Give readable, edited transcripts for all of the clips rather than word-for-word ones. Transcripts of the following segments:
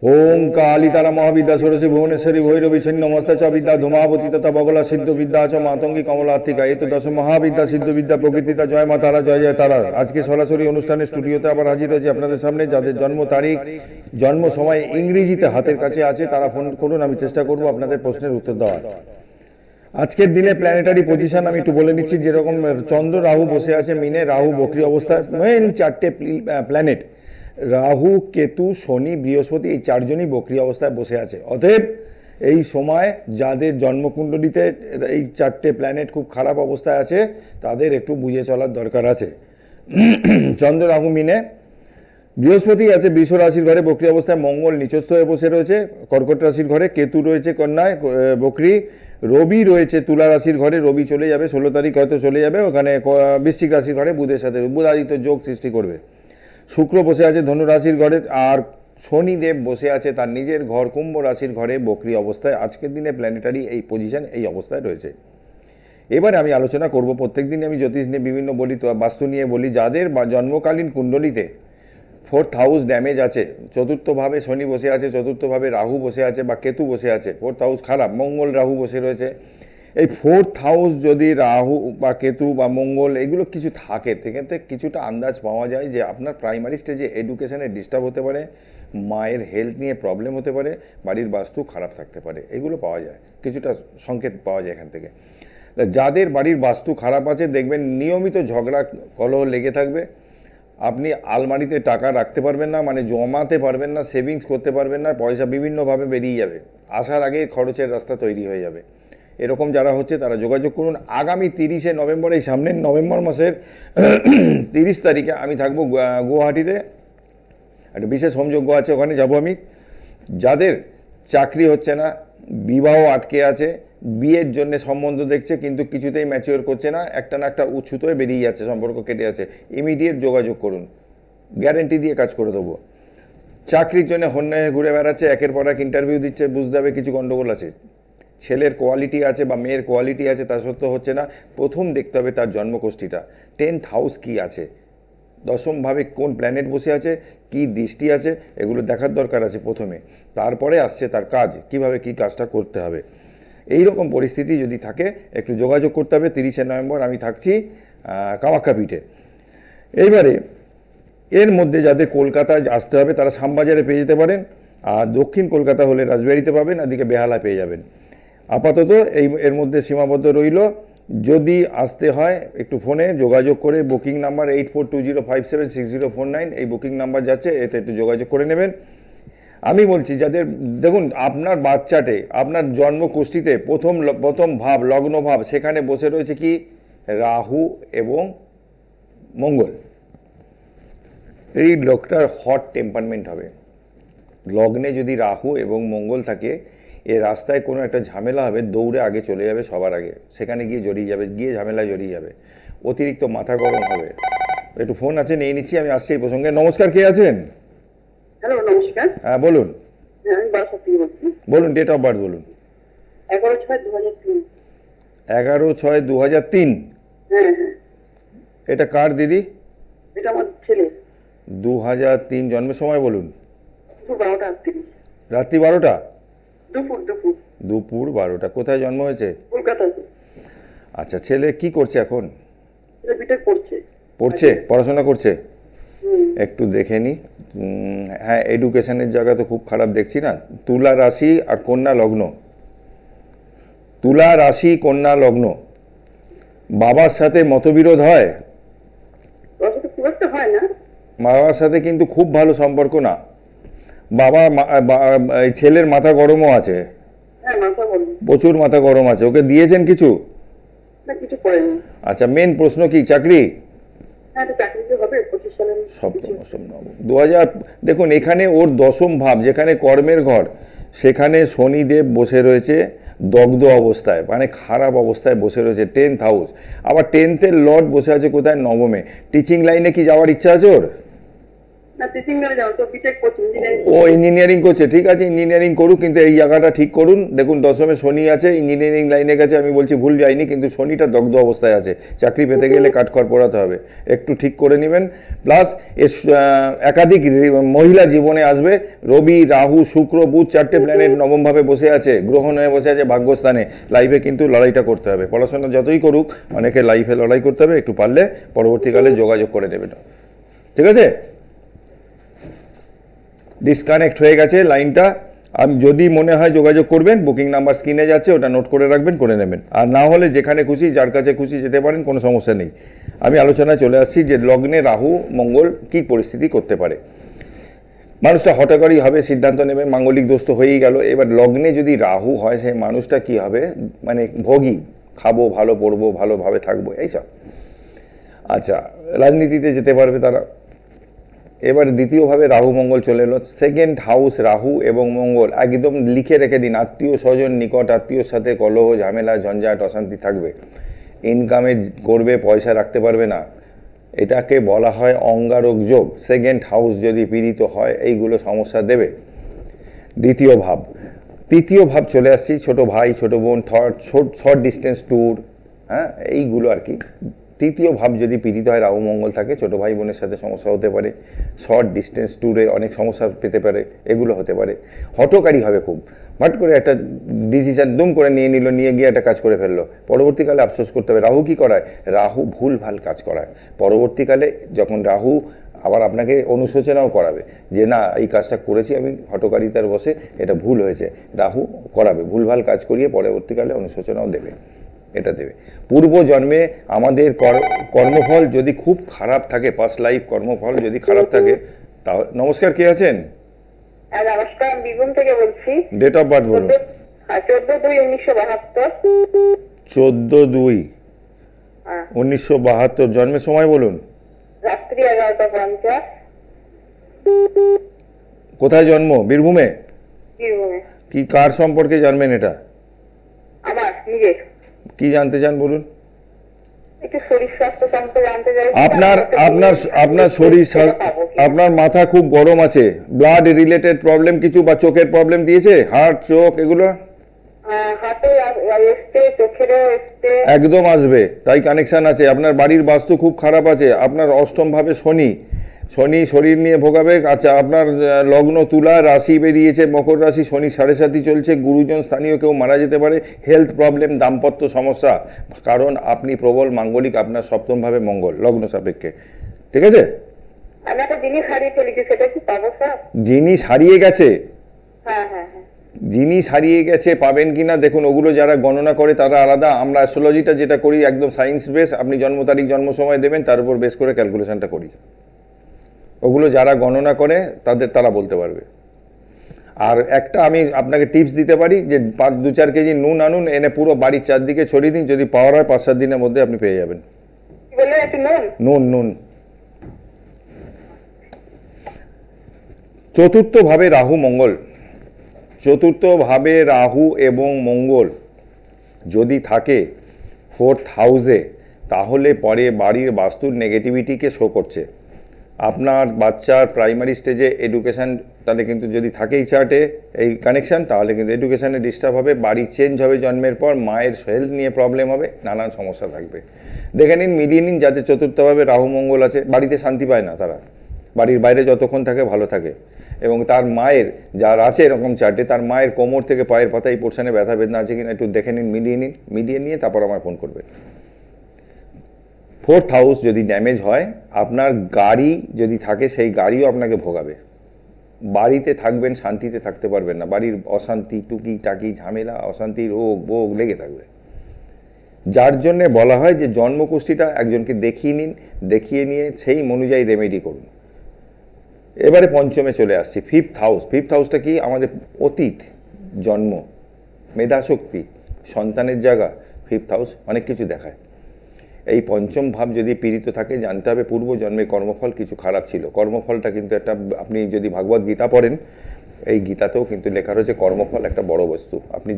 ओम कालिताला महाविद्या षोडशी भुवनेश्वरी भैरवी छिन्नमस्ता च विद्या धूमावती तथा बगला सिद्ध विद्या च मातंगी कमलात्मिका এই তো দশ মহাবিদ্যা সিদ্ধ বিদ্যা প্রকৃতিতা জয় মা তারা জয় জয় তারা। আজকে সরাসরি অনুষ্ঠানের স্টুডিওতে আবার হাজির হয়েছি আপনাদের সামনে। যাদের জন্ম তারিখ জন্ম সময় ইংরেজিতে হাতের কাছে আছে তারা ফোন করুন, আমি চেষ্টা করব আপনাদের প্রশ্নের উত্তর দেওয়ার। আজকের দিনে প্ল্যানেটারি পজিশন আমি একটু বলে নিচ্ছি। যেরকম চন্দ্র রাহু বসে আছে মিনে, রাহু বকরি অবস্থায়, মেইন চারটে প্ল্যানেট রাহু কেতু শনি বৃহস্পতি এই চারজনই বকরি অবস্থায় বসে আছে। অতএব এই সময় যাদের জন্মকুণ্ডলিতে এই চারটে প্ল্যানেট খুব খারাপ অবস্থায় আছে তাদের একটু বুঝে চলার দরকার আছে। চন্দ্র রাহু মিনে, বৃহস্পতি আছে বৃষ রাশির ঘরে বকরি অবস্থায়, মঙ্গল নিচস্থ হয়ে বসে রয়েছে কর্কট রাশির ঘরে, কেতু রয়েছে কন্যায় বকরি, রবি রয়েছে তুলা রাশির ঘরে, রবি চলে যাবে 16 তারিখ হয়তো চলে যাবে ওখানে বৃশ্চিক রাশির ঘরে, বুধের সাথে বুধাদিত্য যোগ সৃষ্টি করবে। শুক্র বসে আছে ধনু রাশির ঘরে, আর শনিদেব বসে আছে তার নিজের ঘর কুম্ভ রাশির ঘরে বকরি অবস্থায়। আজকের দিনে প্ল্যানেটারি এই পজিশন এই অবস্থায় রয়েছে। এবারে আমি আলোচনা করব, প্রত্যেক দিনে আমি জ্যোতিষ নিয়ে বিভিন্ন বলি, তো বাস্তু নিয়ে বলি। যাদের জন্মকালীন কুণ্ডলিতে 4th হাউস ড্যামেজ আছে, চতুর্থভাবে শনি বসে আছে, চতুর্থভাবে রাহু বসে আছে বা কেতু বসে আছে, 4th হাউস খারাপ, মঙ্গল রাহু বসে রয়েছে, এই 4th হাউস যদি রাহু বা কেতু বা মঙ্গল এগুলো কিছু থাকে সেক্ষেত্রে কিছুটা আন্দাজ পাওয়া যায় যে আপনার প্রাইমারি স্টেজে এডুকেশনে ডিস্টার্ব হতে পারে, মায়ের হেলথ নিয়ে প্রবলেম হতে পারে, বাড়ির বাস্তু খারাপ থাকতে পারে, এগুলো পাওয়া যায়, কিছুটা সংকেত পাওয়া যায় এখান থেকে। যাদের বাড়ির বাস্তু খারাপ আছে দেখবেন নিয়মিত ঝগড়া কলহ লেগে থাকবে, আপনি আলমারিতে টাকা রাখতে পারবেন না, মানে জমাতে পারবেন না, সেভিংস করতে পারবেন না, পয়সা বিভিন্নভাবে বেরিয়ে যাবে, আসার আগে খরচের রাস্তা তৈরি হয়ে যাবে। এরকম যারা হচ্ছে তারা যোগাযোগ করুন। আগামী 30শে নভেম্বর, এই সামনের নভেম্বর মাসের 30 তারিখে আমি থাকবো গুয়াহাটিতে, একটা বিশেষ হোমযজ্ঞ আছে, ওখানে যাব আমি। যাদের চাকরি হচ্ছে না, বিবাহ আটকে আছে, বিয়ের জন্য সম্বন্ধ দেখছে কিন্তু কিছুতেই ম্যাচিওর করছে না, একটা না একটা উচ্ছুত হয়ে বেরিয়ে যাচ্ছে, সম্পর্ক কেটে আছে, ইমিডিয়েট যোগাযোগ করুন, গ্যারেন্টি দিয়ে কাজ করে দেবো। চাকরির জন্য হন্যে ঘুরে বেড়াচ্ছে, একের পর এক ইন্টারভিউ দিচ্ছে, বুঝতে হবে কিছু গন্ডগোল আছে, ছেলের কোয়ালিটি আছে বা মেয়ের কোয়ালিটি আছে তা সত্ত্বেও হচ্ছে না। প্রথম দেখতে হবে তার জন্মকোষ্ঠীটা, 10th হাউস কি আছে, দশমভাবে কোন প্ল্যানেট বসে আছে, কি দৃষ্টি আছে, এগুলো দেখার দরকার আছে প্রথমে। তারপরে আসছে তার কাজ, কিভাবে কি কাজটা করতে হবে। এই রকম পরিস্থিতি যদি থাকে একটু যোগাযোগ করতে হবে। 30শে নভেম্বর আমি থাকছি কামাখ্যাপীঠে। এইবারে এর মধ্যে যাদের কলকাতায় আসতে হবে তারা শ্যামবাজারে পেয়ে যেতে পারেন, আর দক্ষিণ কলকাতা হলে রাজবাড়িতে পাবেন, এদিকে বেহালা পেয়ে যাবেন। আপাতত এর মধ্যে সীমাবদ্ধ রইল। যদি আসতে হয় একটু ফোনে যোগাযোগ করে, বুকিং নাম্বার 8420576049, এই বুকিং নাম্বার যাচ্ছে, এতে একটু যোগাযোগ করে নেবেন। আমি বলছি যাদের, দেখুন আপনার বাচ্চাটে আপনার জন্মকুষ্ঠিতে প্রথম ভাব লগ্ন ভাব সেখানে বসে রয়েছে কি রাহু এবং মঙ্গল, এই লোকটার হট টেম্পারমেন্ট হবে। লগ্নে যদি রাহু এবং মঙ্গল থাকে, এ রাস্তায় কোনো একটা ঝামেলা হবে, দৌড়ে আগে চলে যাবে সবার আগে, সেখানে গিয়ে জড়িয়ে যাবে, গিয়ে ঝামেলায় জড়িয়ে যাবে, অতিরিক্ত মাথা গরম হবে। একটু ফোন আছে, নিয়ে নিচ্ছি, আমি আসছি এই প্রসঙ্গে। নমস্কার, কে আছেন? হ্যালো, নমস্কার। হ্যাঁ বলুন। আমি বারাসাত থেকে বলছি। বলুন, ডেট অফ বার্থ বলুন। 11/6/2003। 11/6/2003? হ্যাঁ হ্যাঁ। এটা কার দিদি? এটা আমার ছেলে। 2003 জন্মের সময় বলুন। দুপুর 12টা। রাত্রি 12টা? দুপুর 12টা। কোথায় জন্ম হয়েছে? কলকাতাতে। আচ্ছা, ছেলে কি করছে এখন? ছেলে বিটেক পড়ছে। পড়ছে, পড়াশোনা করছে? একটু দেখে নি। হ্যাঁ, এডুকেশনের জায়গা তো খুব খারাপ দেখছি না। তুলা রাশি আর কন্যা লগ্ন, তুলা রাশি কন্যা লগ্ন, বাবার সাথে মতবিরোধ হয়? বাবার সাথে কিন্তু খুব ভালো সম্পর্ক না। বাবা ছেলের মাথা গরমও আছে, প্রচুর মাথা গরম আছে। ওকে দিয়েছেন কিছু? আচ্ছা, মেন প্রশ্ন কি চাকরি? দেখুন এখানে ওর দশম ভাব যেখানে কর্মের ঘর, সেখানে শনিদেব বসে রয়েছে দগ্ধ অবস্থায়, মানে খারাপ অবস্থায় বসে রয়েছে, 10th হাউস। আবার 10th এর লর্ড বসে আছে কোথায়? নবমে। টিচিং লাইনে কি যাওয়ার ইচ্ছা আছে ওর? না টিচিং লাইনে যাও তো বিটেক করছি ইঞ্জিনিয়ারিং। ও ইঞ্জিনিয়ারিং করছে, ঠিক আছে ইঞ্জিনিয়ারিং করুক, কিন্তু এই জায়গাটা ঠিক করুন। দেখুন দশমে শনি আছে, ইঞ্জিনিয়ারিং লাইনে গেছে, আমি বলছি ভুল যায়নি, কিন্তু শনিটা দগ্ধ অবস্থায় আছে, চাকরি পেতে গেলে কাঠখড় পোড়াতে হবে, একটু ঠিক করে নেবেন। প্লাস এর একাধিক মহিলা জীবনে আসবে। রবি, রাহু, শুক্র, বুধ চারটে প্ল্যানেট নবমভাবে বসে আছে, গ্রহণ হয়ে বসে আছে ভাগ্যস্থানে। লাইফে কিন্তু লড়াইটা করতে হবে, পড়াশোনা যতই করুক অনেকে লাইফে লড়াই করতে হবে, একটু পারলে পরবর্তীকালে যোগাযোগ করে নেবেন, ঠিক আছে। ডিসকানেক্ট হয়ে গেছে লাইনটা, আমি যদি মনে হয় যোগাযোগ করবেন, বুকিং নাম্বার স্ক্রিনে যাচ্ছে, ওটা নোট করে রাখবেন, করে নেবেন। আর না হলে যেখানে খুশি যার কাছে খুশি যেতে পারেন, কোনো সমস্যা নেই। আমি আলোচনায় চলে আসছি যে লগ্নে রাহু মঙ্গল কি পরিস্থিতি করতে পারে। মানুষটা হঠাৎই হবে, সিদ্ধান্ত নেবে, মাঙ্গলিক দোষ তো হয়েই গেল। এবার লগ্নে যদি রাহু হয়, সেই মানুষটা কি হবে, মানে ভোগী, খাবো ভালো, পড়বো ভালোভাবে থাকবো, এইসব। আচ্ছা, রাজনীতিতে যেতে পারবে তারা। এবার দ্বিতীয়ভাবে রাহু মঙ্গল চলে এলো, সেকেন্ড হাউস রাহু এবং মঙ্গল, একদম লিখে রেখে দিন, আত্মীয় স্বজন, নিকট আত্মীয়র সাথে কলহ, ঝামেলা, ঝঞ্ঝাট, অশান্তি থাকবে। ইনকামে করবে, পয়সা রাখতে পারবে না, এটাকে বলা হয় অঙ্গারক যোগ। সেকেন্ড হাউস যদি পীড়িত হয় এইগুলো সমস্যা দেবে। তৃতীয় ভাব চলে আসছি, ছোট ভাই, ছোট বোন, শর্ট ডিস্টেন্স ট্যুর, হ্যাঁ এইগুলো আর কি। তৃতীয় ভাব যদি পীড়িত হয়, রাহু মঙ্গল থাকে, ছোট ভাই বোনের সাথে সমস্যা হতে পারে, শর্ট ডিস্টেন্স ট্যুরে অনেক সমস্যা পেতে পারে, এগুলো হতে পারে। হঠকারী হবে খুব, হট করে একটা ডিসিশন দুম করে নিয়ে নিল, নিয়ে গিয়ে একটা কাজ করে ফেললো, পরবর্তীকালে আফসোস করতে হবে। রাহু কি করায়? রাহু ভুল ভাল কাজ করায়। পরবর্তীকালে যখন রাহু আবার আপনাকে অনুশোচনাও করাবে যে না এই কাজটা করেছি আমি হঠকারিতার বসে, এটা ভুল হয়েছে, রাহু করাবে, ভুলভাল কাজ করিয়ে পরবর্তীকালে অনুশোচনাও দেবে, এটা দেবে। পূর্ব জন্মে আমাদের কর্মফল যদি খুব খারাপ থাকে, পাস্ট লাইফ কর্মফল যদি খারাপ থাকে, তাহলে নমস্কার, কে আছেন? নমস্কার, আমি বীরভূম থেকে বলছি। ডেট অফ বার্থ বলুন। 14/2/1972। 14/2/1972। জন্মের সময় বলুন। রাত্রি 11টা 50। কোথায় জন্ম? বীরভূমে। বীরভূমে। কি কার সম্পর্কে জানবেন এটা? আমার নিজের। কি জানতে চান বলুন। একটু শরীর স্বাস্থ্য সম্পর্কে জানতে চাই। আপনার শরীর, আপনার মাথা খুব গরম আছে, ব্লাড রিলেটেড প্রবলেম কিছু বা চোখের প্রবলেম দিয়েছে, হার্ট, চোখ এগুলো? হাতে এসছে, চোখেরও এসছে। একদম আসবে, তাই কানেকশন আছে। আপনার বাড়ির বাস্তু খুব খারাপ আছে, আপনার অষ্টম ভাবে শনি শরীর নিয়ে ভোগাবে। আচ্ছা, আপনার লগ্ন তুলা, রাশি বেরিয়েছে মকর রাশি, শনি 7.5 চলছে, গুরুজন স্থানীয় কেউ মারা যেতে পারে, হেলথ প্রবলেম, দাম্পত্য সমস্যা, কারণ আপনি প্রবল মাঙ্গলিক, আপনার সপ্তম ভাবে মঙ্গল লগ্ন সাপেক্ষে, ঠিক আছে। আমি একটা জিনিস হারিয়ে ফেলেছি, সেটা কি পাবো স্যার? জিনিস হারিয়ে গেছে? হ্যাঁ হ্যাঁ হ্যাঁ। জিনিস হারিয়ে গেছে, পাবেন কিনা দেখুন, ওগুলো যারা গণনা করে তারা আলাদা। আমরা অ্যাস্ট্রোলজিটা যেটা করি একদম সায়েন্স বেস, আপনি জন্ম তারিখ জন্ম সময় দেবেন, তার উপর বেস করে ক্যালকুলেশনটা করি। ওগুলো যারা গণনা করে তারা বলতে পারবে। আর একটা আমি আপনাকে টিপস দিতে পারি যে 2-4 কেজি নুন আনুন, এনে পুরো বাড়ির চারদিকে ছড়িয়ে দিন, যদি পাওয়ার হয় 5-7 দিনের মধ্যে আপনি পেয়ে যাবেন। নুন। চতুর্থ ভাবে রাহু মঙ্গল, চতুর্থ ভাবে রাহু এবং মঙ্গল যদি থাকে 4th হাউসে, তাহলে পরে বাড়ির বাস্তুর নেগেটিভিটিকে শো করছে। আপনার বাচ্চার প্রাইমারি স্টেজে এডুকেশান, তাহলে কিন্তু যদি থাকে এই চার্টে এই কানেকশান, তাহলে কিন্তু এডুকেশানে ডিস্টার্ব হবে, বাড়ি চেঞ্জ হবে জন্মের পর, মায়ের হেলথ নিয়ে প্রবলেম হবে, নানান সমস্যা থাকবে। দেখে নিন, মিলিয়ে নিন, যাতে চতুর্থভাবে রাহু মঙ্গল আছে, বাড়িতে শান্তি পায় না তারা, বাড়ির বাইরে যতক্ষণ থাকে ভালো থাকে। এবং তার মায়ের যার আছে এরকম চার্টে, তার মায়ের কোমর থেকে পায়ের পাতা এই পোর্শনে ব্যথা বেদনা আছে কিনা একটু দেখে নিন, মিলিয়ে নিয়ে তারপর আমার ফোন করবেন। 4th হাউস যদি ড্যামেজ হয়, আপনার গাড়ি যদি থাকে সেই গাড়িও আপনাকে ভোগাবে, বাড়িতে থাকবেন শান্তিতে থাকতে পারবেন না, বাড়ির অশান্তি, টুকি টাকি ঝামেলা, অশান্তি, রোগ ভোগ লেগে থাকবে। যার জন্যে বলা হয় যে জন্মকুষ্ঠিটা একজনকে দেখিয়ে নিন, দেখিয়ে নিয়ে সেই অনুযায়ী রেমেডি করুন। এবারে পঞ্চমে চলে আসছি, 5th হাউস। 5th হাউসটা কি? আমাদের অতীত জন্ম, মেধাশক্তি, সন্তানের জায়গা। 5th হাউস অনেক কিছু দেখায়। এই পঞ্চম ভাব যদি পীড়িত থাকে, জানতে হবে পূর্ব জন্মে কর্মফল কিছু খারাপ ছিল। কর্মফলটা কিন্তু একটা, আপনি যদি ভাগবত গীতা পড়েন এই গীতাতেও কিন্তু লেখা রয়েছে কর্মফল একটা বড় বস্তু। আপনি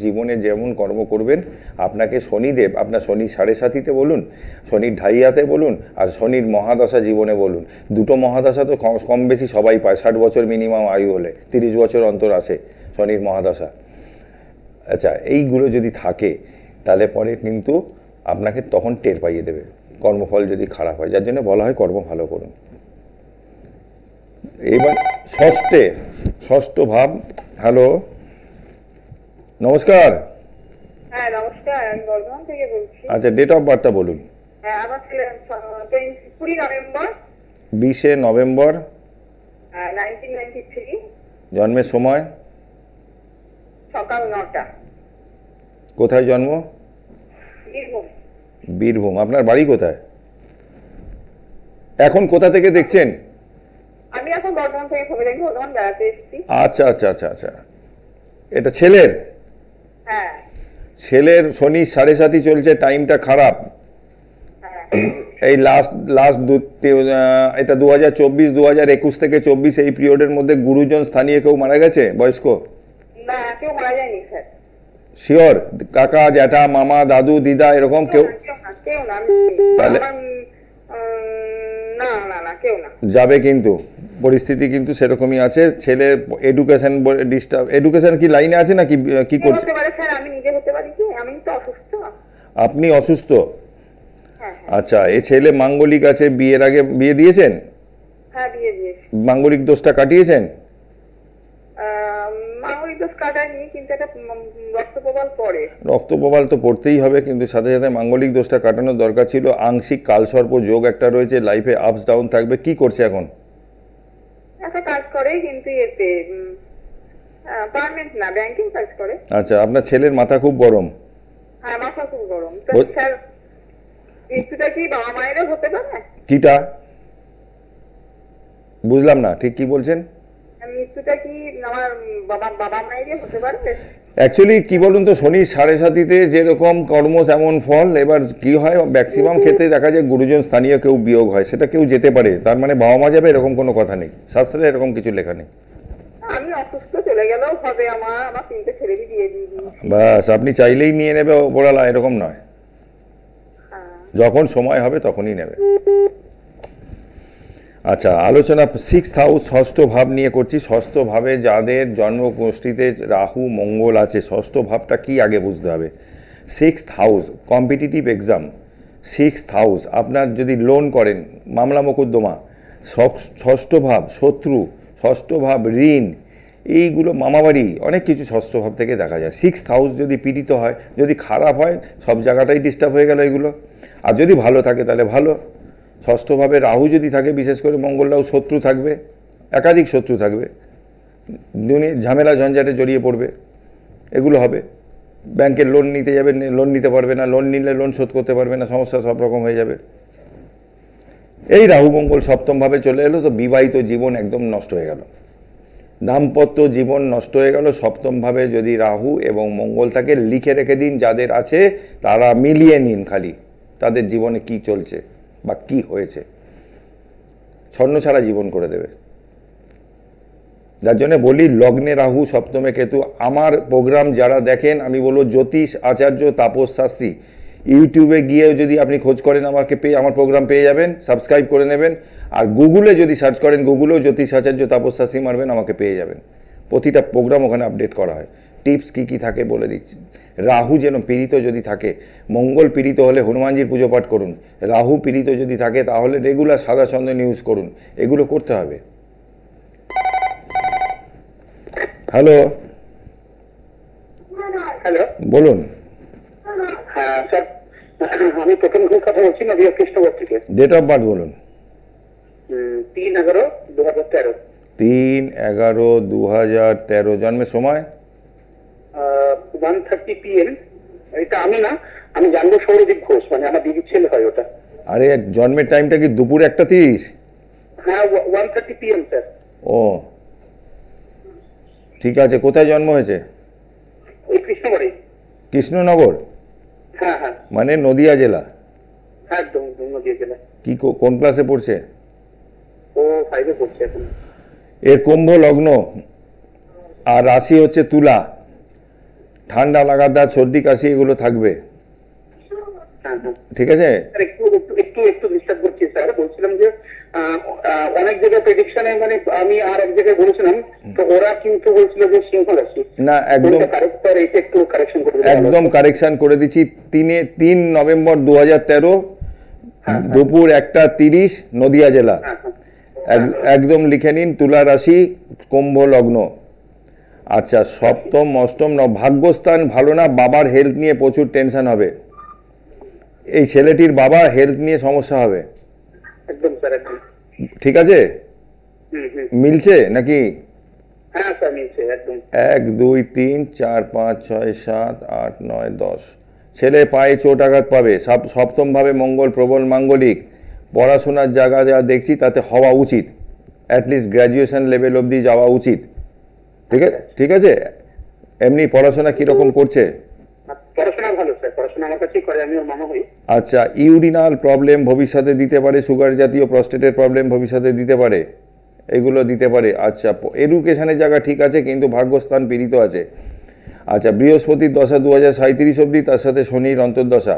জীবনে যেমন কর্ম করবেন, আপনাকে শনিদেব, আপনার শনি 7.5-তে বলুন, শনির ঢাইয়াতে বলুন, আর শনির মহাদশা জীবনে বলুন, দুটো মহাদশা তো কম বেশি সবাই পায়। 60 বছর মিনিমাম আয়ু হলে 30 বছর অন্তর আসে শনির মহাদশা। আচ্ছা, এইগুলো যদি থাকে তাহলে পরে কিন্তু আপনাকে তখন টের পাইয়ে দেবে কর্মফল যদি খারাপ হয়, যার জন্য বলা হয় কর্ম ভালো করুন। এবার ষষ্ঠ ভাব। হ্যালো, নমস্কার। হ্যাঁ নমস্কার, আমি বর্ধমান থেকে বলছি। আচ্ছা, ডেট অফ বার্থটা বলুন। হ্যাঁ, আমার ছেলে 20 নভেম্বর 20 নভেম্বর 1993, জন্মের সময় সকাল 9টা, কোথায় জন্ম? বীরভূম। বীরভূম। আপনার বাড়ি কোথায়? এখন কোথা থেকে দেখছেন? আমি এখন বর্ধমান থেকে খবর দেখি, বর্ধমান বেড়াতে এসেছি। আচ্ছা আচ্ছা আচ্ছা আচ্ছা, এটা ছেলের? হ্যাঁ ছেলের শনি 7.5 চলছে, টাইমটা খারাপ। হ্যাঁ। এই লাস্ট এটা 2024, 2021 থেকে 24 এই পিরিয়ডের মধ্যে গুরুজন স্থানীয় কেউ মারা গেছে বয়স্ক? না, কেউ মারা যায়নি স্যার। শিওর? কাকা, জ্যাঠা, মামা, দাদু, দিদা এরকম কেউ? কেউ না। তাহলে না না না, কেউ না। যাবে, কিন্তু পরিস্থিতি কিন্তু সেরকমই আছে। ছেলে এডুকেশন ডিস্টার্ব, এডুকেশন কি লাইনে আছে নাকি কি করছে? হতে পারে স্যার, আমি নিজে হতে পারি কি, আমি তো অসুস্থ। আপনি অসুস্থ? হ্যাঁ আচ্ছা, এই ছেলে মাঙ্গলিক আছে, বিয়ের আগে বিয়ে দিয়েছেন? হ্যাঁ, বিয়ে দিয়েছি। মাঙ্গলিক দোষটা কাটিয়েছেন? মাঙ্গলিক দোষ কাটায়নি, কিন্তু একটা রক্তপ্রবাল পড়ে। রক্তপ্রবাল তো পড়তেই হবে, কিন্তু সাথে সাথে মাঙ্গলিক দোষটা কাটানোর দরকার ছিল। আংশিক কালসর্প যোগ একটা রয়েছে, লাইফে আপস ডাউন থাকবে। কি করছে এখন? একটা কাজ করে, কিন্তু এতে পার্মানেন্ট না, ব্যাংকিং কাজ করে। আচ্ছা, আপনার ছেলের মাথা খুব গরম? হ্যাঁ, মাথা খুব গরম। তো ও- স্যার, মৃত্যুটা কি বাবা মায়েরও হতে পারে? কিটা বুঝলাম না, ঠিক কি বলছেন? মৃত্যুটা কি আমার বাবা মায়েরই হতে পারে? অ্যাকচুয়ালি কি বলুন তো, শনি 7.5-তে যেরকম কর্ম তেমন ফল। এবার কি হয়, ম্যাক্সিমাম ক্ষেত্রে দেখা যায় গুরুজন স্থানীয় কেউ বিয়োগ হয়, সেটা কেউ যেতে পারে, তার মানে বাবা মা যাবে এরকম কোনো কথা নেই, শাস্ত্রে এরকম কিছু লেখা নেই। আমি অসুস্থ, চলে গেলেও হবে। আমার 3টে ছেলেরই বিয়ে দিয়ে দিয়েছি। বাস, আপনি চাইলেই নিয়ে নেবে ওপরালা, এরকম নয়। হ্যাঁ। যখন সময় হবে তখনই নেবে। আচ্ছা, আলোচনা 6th হাউস, ষষ্ঠ ভাব নিয়ে করছি। ষষ্ঠ ভাবে যাদের জন্মকুষ্ঠিতে রাহু মঙ্গল আছে, ষষ্ঠ ভাবটা কি আগে বুঝতে হবে। 6th house, competitive exam. 6th house, আপনার যদি লোন করেন, মামলা মোকদ্দমা। ষষ্ঠ ভাব শত্রু, ষষ্ঠ ভাব ঋণ, এইগুলো মামাবাড়ি, অনেক কিছু ষষ্ঠ ভাব থেকে দেখা যায়। 6th হাউস যদি পীড়িত হয়, যদি খারাপ হয়, সব জায়গাটাই ডিস্টার্ব হয়ে গেল এগুলো। আর যদি ভালো থাকে তাহলে ভালো। ষষ্ঠভাবে রাহু যদি থাকে, বিশেষ করে মঙ্গল রাহু, শত্রু থাকবে, একাধিক শত্রু থাকবে, দুনিয়া ঝামেলা ঝঞ্ঝাটে জড়িয়ে পড়বে, এগুলো হবে। ব্যাংকের লোন নিতে যাবে, লোন নিতে পারবে না, লোন নিলে লোন শোধ করতে পারবে না, সমস্যা সব রকম হয়ে যাবে। এই রাহু মঙ্গল সপ্তমভাবে চলে এলো, তো বিবাহিত জীবন একদম নষ্ট হয়ে গেল, দাম্পত্য জীবন নষ্ট হয়ে গেল। সপ্তমভাবে যদি রাহু এবং মঙ্গল থাকে, লিখে রেখে দিন, যাদের আছে তারা মিলিয়ে নিন খালি তাদের জীবনে কি চলছে বা কি হয়েছে, ছন্ন ছাড়া জীবন করে দেবে। যার জন্য বলি, লগ্নে রাহু, সপ্তমে কেতু। আমার প্রোগ্রাম যারা দেখেন, আমি বলবো জ্যোতিষ আচার্য তাপস শাস্ত্রী, ইউটিউবে গিয়েও যদি আপনি খোঁজ করেন আমার প্রোগ্রাম পেয়ে যাবেন, সাবস্ক্রাইব করে নেবেন। আর গুগলে যদি সার্চ করেন, গুগলেও জ্যোতিষ আচার্য তাপস শাস্ত্রী মারবেন, আমাকে পেয়ে যাবেন। প্রতিটা প্রোগ্রাম ওখানে আপডেট করা হয়, টিপস কি কি থাকে বলে দিচ্ছি। রাহু যেন পীড়িত যদি থাকে, মঙ্গল পীড়িত হলে হনুমানজির পুজো পাঠ করুন। রাহু পীড়িত যদি থাকে তাহলে রেগুলার সাদা চন্দন ইউজ করুন, এগুলো করতে হবে। হ্যালো, হ্যালো, বলুন। হ্যাঁ স্যার, আমি প্রথম কথা বলছি নদিয়া কৃষ্ণগর থেকে। ডেট অফ বার্থ বলুন। 3/11/2013। 3/11/2013, জন্মের সময়? 1:30 PM। এটা আমি না, আমি জানবো সৌরদীপ ঘোষ, মানে আমার দিদির ছেলে হয় ওটা। আরে, জন্মের টাইমটা কি দুপুর 1:30? হ্যাঁ, 1:30 PM স্যার। ও ঠিক আছে, কোথায় জন্ম হয়েছে? ওই কৃষ্ণগড়ে। কৃষ্ণনগর? হ্যাঁ হ্যাঁ, মানে নদিয়া জেলা? একদম নদিয়া জেলা। কি কোন ক্লাসে পড়ছে? ও 5-এ পড়ছে এখন। এর কুম্ভ লগ্ন, আর রাশি হচ্ছে তুলা, ঠান্ডা লাগাতার সর্দি কাশি এগুলো থাকবে, হ্যাঁ হ্যাঁ ঠিক আছে? স্যার, একটু একটু একটু একটু ডিস্টার্ব করছি স্যার। বলছিলাম যে অনেক জায়গায় প্রেডিকশনে মানে আমি আর এক জায়গায় বলেছিলাম, তো ওরা কিন্তু বলছিল যে সিংহ রাশি। না, একদম কারেক্ট স্যার, এটা একটু কারেকশন করে দিলে ভালো একদম হতো। কারেকশন করে দিচ্ছি। 3 নভেম্বর 2013, হ্যাঁ, দুপুর 1:30, নদিয়া জেলা। হ্যাঁ, হ্যাঁ। একদম লিখে নিন, তুলা রাশি, কুম্ভ লগ্ন। আচ্ছা, সপ্তম অষ্টম ভাগ্যস্থান ভালো না, বাবার হেলথ নিয়ে প্রচুর টেনশন হবে। এই ছেলেটির বাবা হেলথ নিয়ে সমস্যা হবে, একদম স্যার, একদম। ঠিক আছে? হুম হুম। মিলছে নাকি? হ্যাঁ স্যার, মিলছে একদম। 1 2 3 4 5 6 7 8 9 10। ছেলে পায়ে চোট আঘাত পাবে। সপ্তম ভাবে মঙ্গল প্রবল মাঙ্গলিক। পড়াশোনার জায়গা যা দেখছি তাতে হওয়া উচিত, অ্যাটলিস্ট গ্র্যাজুয়েশন লেভেল অবধি যাওয়া উচিত, ঠিক আছে? ঠিক আছে। এমনি পড়াশোনা কিরকম করছে? পড়াশোনা ভালো স্যার, পড়াশোনা আমার কাছেই করে, আমি ওর মামা হই। আচ্ছা, ইউরিনাল প্রবলেম ভবিষ্যতে দিতে পারে, সুগার জাতীয় প্রস্টেটের প্রবলেম ভবিষ্যতে দিতে পারে, এগুলো দিতে পারে। আচ্ছা, এডুকেশনের জায়গা ঠিক আছে, কিন্তু ভাগ্যস্থান পীড়িত আছে। আচ্ছা, বৃহস্পতির দশা 2037 অবধি, তার সাথে শনির অন্তর্দশা।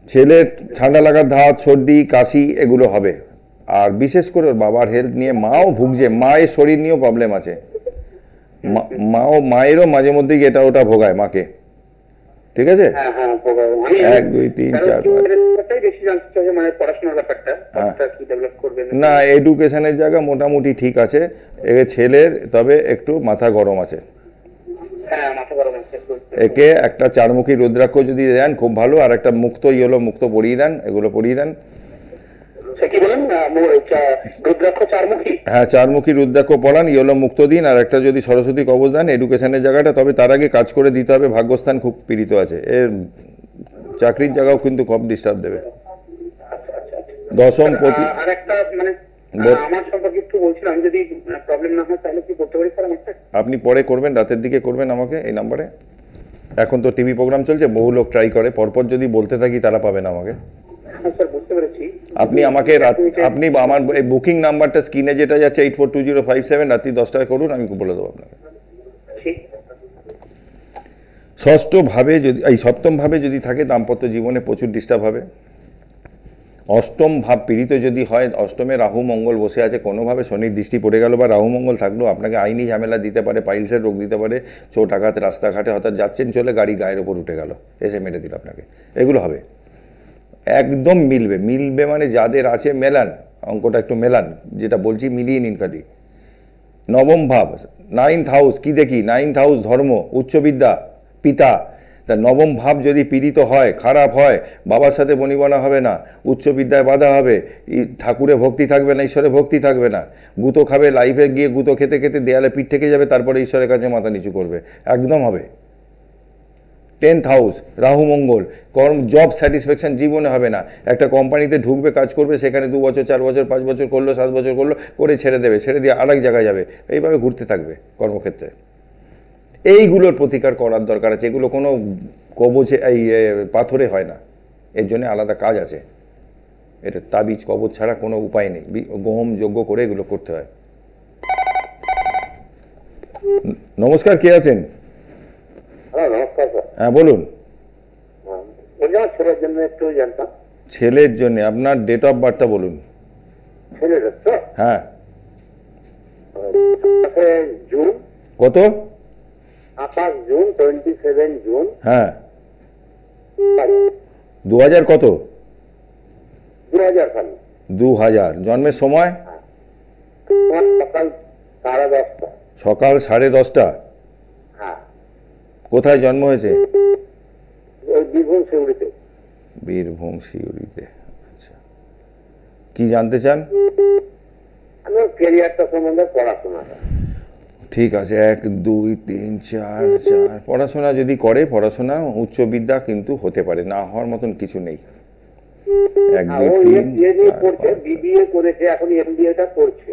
ছেলের ঠান্ডা লাগার ধাত, সর্দি কাশি এগুলো হবে। আর বিশেষ করে ওর বাবার হেলথ নিয়ে, মাও ভুগছে, মায়ের শরীর নিয়েও প্রবলেম আছে। মায়েরও মাঝে মধ্যেই এটা ওটা ভোগায় মাকে, ঠিক আছে? হ্যাঁ হ্যাঁ, আমি 1 2 3 4 5। ব্যাপারটাই বেশি জানতে চাই, যে মানে পড়াশোনার ব্যাপারটা কতটা কি ডেভেলপ করবেন। না, এডুকেশনের জায়গা মোটামুটি ঠিক আছে। ছেলের তবে একটু মাথা গরম আছে। হ্যাঁ, মাথা গরম আছে। একে একটা 4মুখী রুদ্রাক্ষ যদি দেন খুব ভালো, আর একটা মুক্ত মুক্ত পরিয়ে দেন, এগুলো পরিয়ে দেন। সে কি বলেন, রুদ্রাক্ষ 4মুখী? হ্যাঁ, 4মুখী রুদ্রাক্ষ পড়ান, মুক্ত দিন, আর একটা যদি সরস্বতী কবচ দেন এডুকেশনের জায়গাটা। তবে তার আগে কাজ করে দিতে হবে, ভাগ্যস্থান খুব পীড়িত আছে। এর চাকরির জায়গাও কিন্তু খুব ডিস্টার্ব দেবে। দশম পতি। আর একটা মানে আমার সম্পর্কে একটু বলছিলাম, যদি প্রবলেম না হয় তাহলে কি করতে পারি স্যার আমারটা? আপনি পরে করবেন, রাতের দিকে করবেন আমাকে এই নাম্বারে। এখন তো টিভি প্রোগ্রাম চলছে, বহু লোক ট্রাই করে, পরপর যদি বলতে থাকি তারা পাবেন আমাকে। হ্যাঁ স্যার, বুঝতে পেরেছি। আপনি আমাকে আপনি আমার এই বুকিং নাম্বারটা স্ক্রিনে যেটা যাচ্ছে 842057, রাত্রি 10টায় করুন, আমি বলে দেবো আপনাকে। ঠিক। ষষ্ঠ ভাবে যদি, সপ্তম ভাবে যদি থাকে, দাম্পত্য জীবনে প্রচুর ডিস্টার্ব হবে। অষ্টম ভাব পীড়িত যদি হয়, অষ্টমে রাহু মঙ্গল বসে আছে, কোনোভাবে শনির দৃষ্টি পড়ে গেল বা রাহু মঙ্গল থাকলেও আপনাকে আইনি ঝামেলা দিতে পারে, পাইলসের রোগ দিতে পারে, চোট আঘাত রাস্তাঘাটে, হঠাৎ যাচ্ছেন চলে গাড়ি গায়ের ওপর উঠে গেল, এসে মেরে দিল আপনাকে, এগুলো হবে। একদম মিলবে মানে যাদের আছে মেলান, অঙ্কটা একটু মেলান, যেটা বলছি মিলিয়ে নিন খালি। নবম ভাব 9th হাউস, কি দেখি 9th হাউস ধর্ম, উচ্চবিদ্যা, পিতা। তা নবম ভাব যদি পীড়িত হয়, খারাপ হয়, বাবার সাথে বনিবনা হবে না, উচ্চবিদ্যায় বাধা হবে, ঠাকুরে ভক্তি থাকবে না, ঈশ্বরে ভক্তি থাকবে না, গুঁতো খাবে, লাইফে গিয়ে গুঁতো খেতে খেতে দেয়ালে পিঠ থেকে যাবে, তারপরে ঈশ্বরের কাছে মাথা নিচু করবে, একদম হবে। 10th হাউস রাহু মঙ্গল, জব স্যাটিসফ্যাকশন জীবনে হবে না। একটা কোম্পানিতে ঢুকবে, কাজ করবে, সেখানে 2 বছর 4 বছর 5 বছর করলো, 7 বছর করলো, করে ছেড়ে দেবে, ছেড়ে দিয়ে আরেক জায়গায় যাবে, এইভাবে ঘুরতে থাকবে কর্মক্ষেত্রে। এইগুলোর প্রতিকার করার দরকার আছে। এগুলো কোনো কবচে পাথরে হয় না, এর জন্য আলাদা কাজ আছে। এটা তাবিজ কবচ ছাড়া কোনো উপায় নেই, গহম যজ্ঞ করে এগুলো করতে হয়। নমস্কার, কে আছেন? হ্যাঁ, নমস্কার স্যার। হ্যাঁ বলুন। আমার ছেলের জন্য একটু জানতাম। ছেলের জন্য আপনার ডেট অফ বার্থটা বলুন। ছেলের তো হ্যাঁ, জুন কত? 28 জুন, 27 জুন। হ্যাঁ, 2000 কত? 2000 সালে। 2000। জন্মের সময়? সকাল 10:30। সকাল 10:30। হ্যাঁ। কোথায় জন্ম হয়েছে? ওই বীরভূম শিউড়িতে। বীরভূম শিউড়িতে। আচ্ছা, কি জানতে চান? আমি ক্যারিয়ারটা সম্বন্ধে পড়াশোনাটা। ঠিক আছে, 1 2 3 4 4। পড়াশোনা যদি করে, পড়াশোনা উচ্চবিদ্যা কিন্তু হতে পারে, না হওয়ার মতন কিছু নেই। 1 2 3 4 বিবিএ করেছে, এখন এমবিএটা করছে।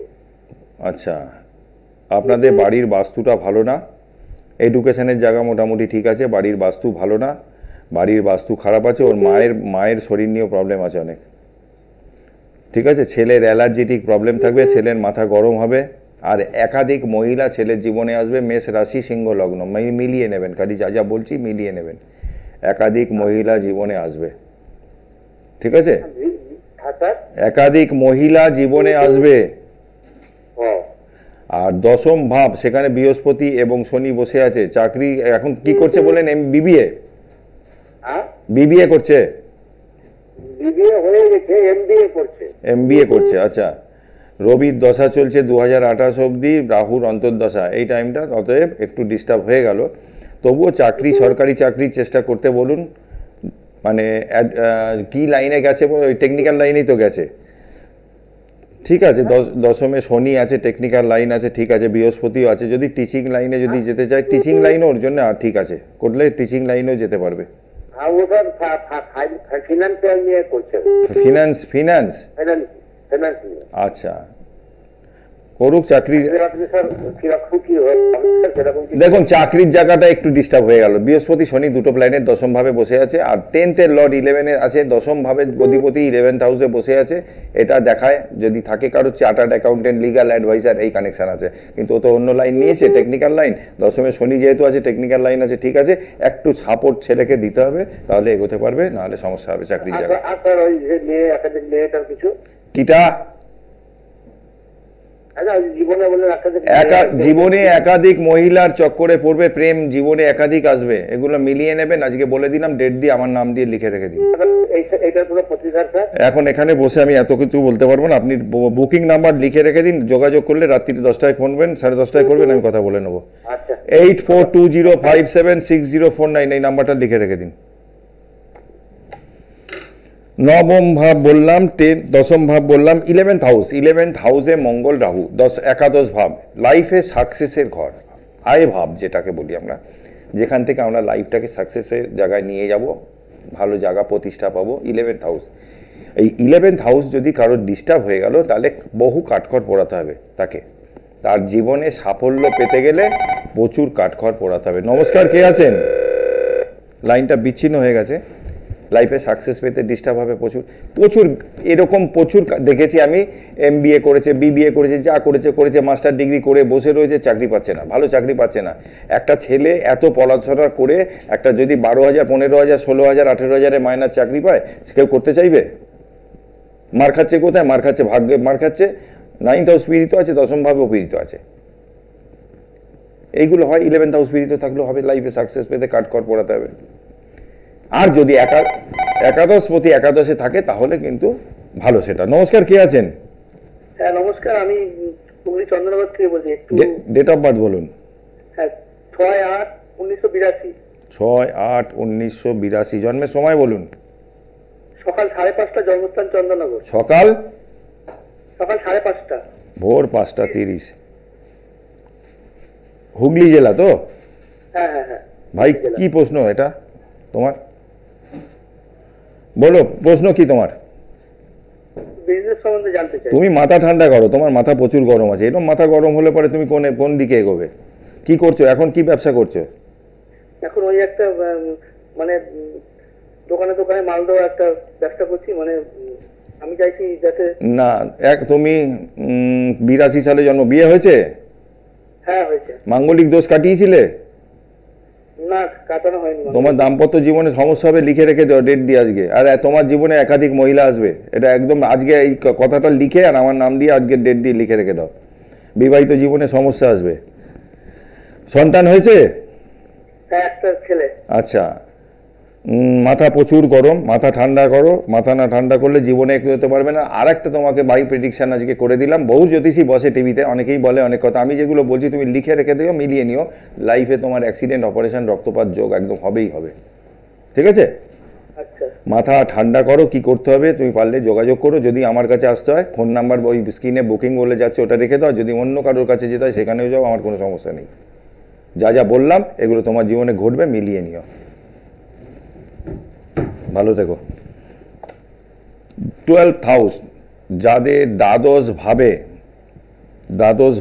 আচ্ছা, আপনাদের বাড়ির বাস্তুটা ভালো না, এডুকেশনের জায়গা মোটামুটি ঠিক আছে, বাড়ির বাস্তু ভালো না, বাড়ির বাস্তু খারাপ আছে। ওর মায়ের শরীর নিয়েও প্রবলেম আছে অনেক, ঠিক আছে? ছেলের অ্যালার্জেটিক প্রবলেম থাকবে, ছেলের মাথা গরম হবে, আর একাধিক মহিলা ছেলের জীবনে আসবে, মেষ রাশি সিংহ লগ্ন, মিলিয়ে নেবেন, খালি যা যা বলছি মিলিয়ে নেবেন। একাধিক মহিলা জীবনে আসবে, ঠিক আছে? হ্যাঁ স্যার। একাধিক মহিলা জীবনে আসবে। ও আর দশম ভাব, সেখানে বৃহস্পতি এবং শনি বসে আছে। চাকরি এখন কি করছে বলেন? বিবিএ হ্যাঁ, বিবিএ করছে, বিবিএ হয়ে গেছে, এমবিএ করছে। এমবিএ করছে, আচ্ছা। রবির দশা চলছে 2028 অবধি, রাহুর অন্তর্দশা এই টাইমটা, অতএব একটু ডিস্টার্ব হয়ে গেল। তবুও চাকরি, সরকারি চাকরির চেষ্টা করতে বলুন। মানে কি লাইনে গেছে? ওই টেকনিক্যাল লাইনেই তো গেছে, ঠিক আছে। দশমে শনি আছে, টেকনিক্যাল লাইন আছে, ঠিক আছে। বৃহস্পতিও আছে। যদি টিচিং লাইনে যদি যেতে চায়, টিচিং লাইনও ওর জন্য ঠিক আছে, করলে টিচিং লাইনেও যেতে পারবে। হ্যাঁ, ও স্যার ফিনান্সিয়াল নিয়ে করছে। ফিনান্স ফিনান্স ফাইন্যান্স নিয়ে। আচ্ছা, করুক চাকরি। আপনি স্যার কিরকম কি হয় সেরকম কি? দেখুন, চাকরির জায়গাটা একটু ডিস্টার্ব হয়ে গেল। বৃহস্পতি শনি দুটো প্ল্যানেট দশম ভাবে বসে আছে, আর 10th লর্ড 11-এ আছে, দশম ভাবে অধিপতি 11th হাউসে বসে আছে। এটা দেখায় যদি থাকে কারো চার্টার্ড অ্যাকাউন্টেন্ট, লিগাল অ্যাডভাইজার, এই কানেকশন আছে। কিন্তু ও তো অন্য লাইন নিয়েছে, টেকনিক্যাল লাইন। দশমে শনি যেহেতু আছে, টেকনিক্যাল লাইন আছে, ঠিক আছে। একটু সাপোর্ট ছেলেকে দিতে হবে, তাহলে এগোতে পারবে, নাহলে সমস্যা হবে চাকরির জায়গায়। আর স্যার ওই যে মেয়ে, একাধিক মেয়েটার কিছু কিটা জীবনে বললেন জীবনে একাধিক মহিলার চক্করে পড়বে, প্রেম জীবনে একাধিক আসবে, এগুলো মিলিয়ে নেবেন। আজকে বলে দিলাম, ডেট দিয়ে আমার নাম দিয়ে লিখে রেখে দিন। এইটার পুরো প্রতিকার স্যার? এখন এখানে বসে আমি এত কিছু বলতে পারবো না। আপনি বুকিং নাম্বার লিখে রেখে দিন, যোগাযোগ করলে রাত্রি 10টায় ফোনবেন, 10:30টায় করবেন, আমি কথা বলে নেবো। আচ্ছা, 8420576049 এই নাম্বারটা লিখে রেখে দিন। নবম ভাব বললাম, দশম ভাব বললাম, 11th হাউসে মঙ্গল রাহু, একাদশ ভাব, লাইফে সাকসেসের ঘর, আয় ভাব যেটাকে বলি আমরা, যেখান থেকে আমরা লাইফটাকে সাকসেসের জায়গায় নিয়ে যাব, ভালো জায়গা প্রতিষ্ঠা পাবো। 11th হাউস, এই 11th হাউস যদি কারোর ডিস্টার্ব হয়ে গেল, তাহলে বহু কাঠখড় পোড়াতে হবে তাকে। তার জীবনে সাফল্য পেতে গেলে প্রচুর কাঠখড় পোড়াতে হবে। নমস্কার, কে আছেন? লাইনটা বিচ্ছিন্ন হয়ে গেছে। লাইফে সাকসেস পেতে ডিস্টার্ব হবে প্রচুর প্রচুর, এরকম প্রচুর দেখেছি আমি। এমবিএ করেছে, বিবিএ করেছে, যা করেছে, মাস্টার ডিগ্রি করে বসে রয়েছে, চাকরি পাচ্ছে না, ভালো চাকরি পাচ্ছে না। একটা ছেলে এত পড়াশোনা করে একটা যদি 12,000, 15,000, 16,000, 18,000 মাইনার চাকরি পায়, কেউ করতে চাইবে? মার খাচ্ছে কোথায়? মার খাচ্ছে ভাগ্যে, মার খাচ্ছে। 9th হাউস পীড়িত আছে, দশম ভাবেও পীড়িত আছে। এইগুলো হয়। 11th হাউস পীড়িত থাকলেও হবে, লাইফে সাকসেস পেতে কাঠখড় পোড়াতে হবে। আর যদি একাদশপতি একাদশে থাকে, তাহলে কিন্তু ভালো সেটা। নমস্কার, কে আছেন? হ্যাঁ নমস্কার, আমি হুগলি চন্দননগর থেকে বলছি। একটু ডেট অফ বার্থ বলুন। হ্যাঁ, 6/8/1982। 6/8/1982। জন্মের সময় বলুন। সকাল 5:30, জন্মস্থান চন্দননগর। সকাল 5:30। ভোর 5:30। হুগলি জেলা তো? হ্যাঁ হ্যাঁ হ্যাঁ। ভাই, কি প্রশ্ন এটা তোমার? বলো, প্রশ্ন কি তোমার? বিজনেস সম্বন্ধে জানতে চাই। তুমি মাথা ঠান্ডা করো, তোমার মাথা প্রচুর গরম আছে। এরকম মাথা গরম হলে পরে তুমি কোন দিকে এগোবে? কি করছো এখন? কি ব্যবসা করছো এখন? ওই একটা মানে দোকানে মাল দেওয়া একটা ব্যবসা করছি। মানে আমি চাইছি যাতে না। তুমি 82 সালে জন্ম, বিয়ে হয়েছে? হ্যাঁ হয়েছে। মাঙ্গলিক দোষ কাটিয়েছিলে? না, কাটানো হয়নি। তোমার দাম্পত্য জীবনে সমস্যা হবে, লিখে রেখে দাও ডেট দিয়ে আজকে। আর তোমার জীবনে একাধিক মহিলা আসবে, এটা একদম আজকে এই কথাটা লিখে আর আমার নাম দিয়ে আজকে ডেট দিয়ে লিখে রেখে দাও। বিবাহিত জীবনে সমস্যা আসবে। সন্তান হয়েছে? হ্যাঁ, একটা ছেলে। আচ্ছা, মাথা প্রচুর গরম, মাথা ঠান্ডা করো। মাথা না ঠান্ডা করলে জীবনে একটু হতে পারবে না। আর একটা তোমাকে বাই প্রেডিকশন আজকে করে দিলাম। বহু জ্যোতিষী বসে টিভিতে, অনেকেই বলে অনেক কথা। আমি যেগুলো বলছি তুমি লিখে রেখে দিও, মিলিয়ে নিও। লাইফে তোমার অ্যাক্সিডেন্ট, অপারেশন, রক্তপাত যোগ একদম হবেই হবে, ঠিক আছে? আচ্ছা, মাথা ঠান্ডা করো। কি করতে হবে তুমি পারলে যোগাযোগ করো। যদি আমার কাছে আসতে হয়, ফোন নাম্বার ওই স্ক্রিনে বুকিং বলে যাচ্ছে, ওটা রেখে দাও। যদি অন্য কারোর কাছে যেতে হয়, সেখানেও যাও, আমার কোনো সমস্যা নেই। যা যা বললাম এগুলো তোমার জীবনে ঘটবে, মিলিয়ে নিও। ভালো থেকো। 12th হাউস, যাদের দ্বাদশ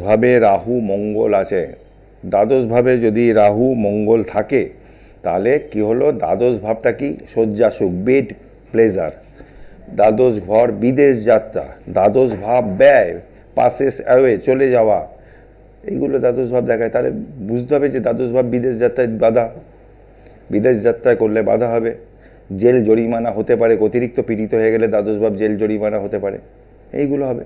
ভাবে রাহু মঙ্গল আছে, দ্বাদশ ভাবে যদি রাহু মঙ্গল থাকে, তাহলে কি হলো? দ্বাদশ ভাবটা কি? শয্যা সুখ, বেড প্লেজার। দ্বাদশ ঘর বিদেশ যাত্রা। দ্বাদশ ভাব ব্যয়, পাসেস অ্যাওয়ে, চলে যাওয়া। এইগুলো দ্বাদশ ভাব দেখায়, তাহলে বুঝতে হবে যে দ্বাদশ ভাব বিদেশ যাত্রায় বাধা, বিদেশ যাত্রায় করলে বাধা হবে, জেল জরিমানা হতে পারে, অতিরিক্ত পীড়িত হয়ে গেলে দ্বাদশ ভাব জেল জরিমানা হতে পারে, এইগুলো হবে।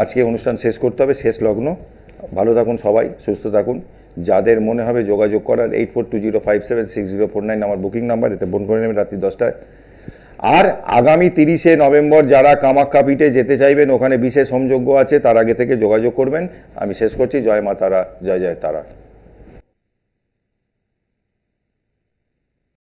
আজকে অনুষ্ঠান শেষ করতে হবে, শেষ লগ্ন। ভালো থাকুন সবাই, সুস্থ থাকুন। যাদের মনে হবে যোগাযোগ করার 8420576049 আমার বুকিং নাম্বার, এতে ফোন করে নেবেন রাত্রি 10টায়। আর আগামী 30শে নভেম্বর যারা কামাখ্যা পীঠে যেতে চাইবেন, ওখানে বিশেষ হোমযজ্ঞ আছে, তার আগে থেকে যোগাযোগ করবেন। আমি শেষ করছি। জয় মা তারা, জয় জয় তারা।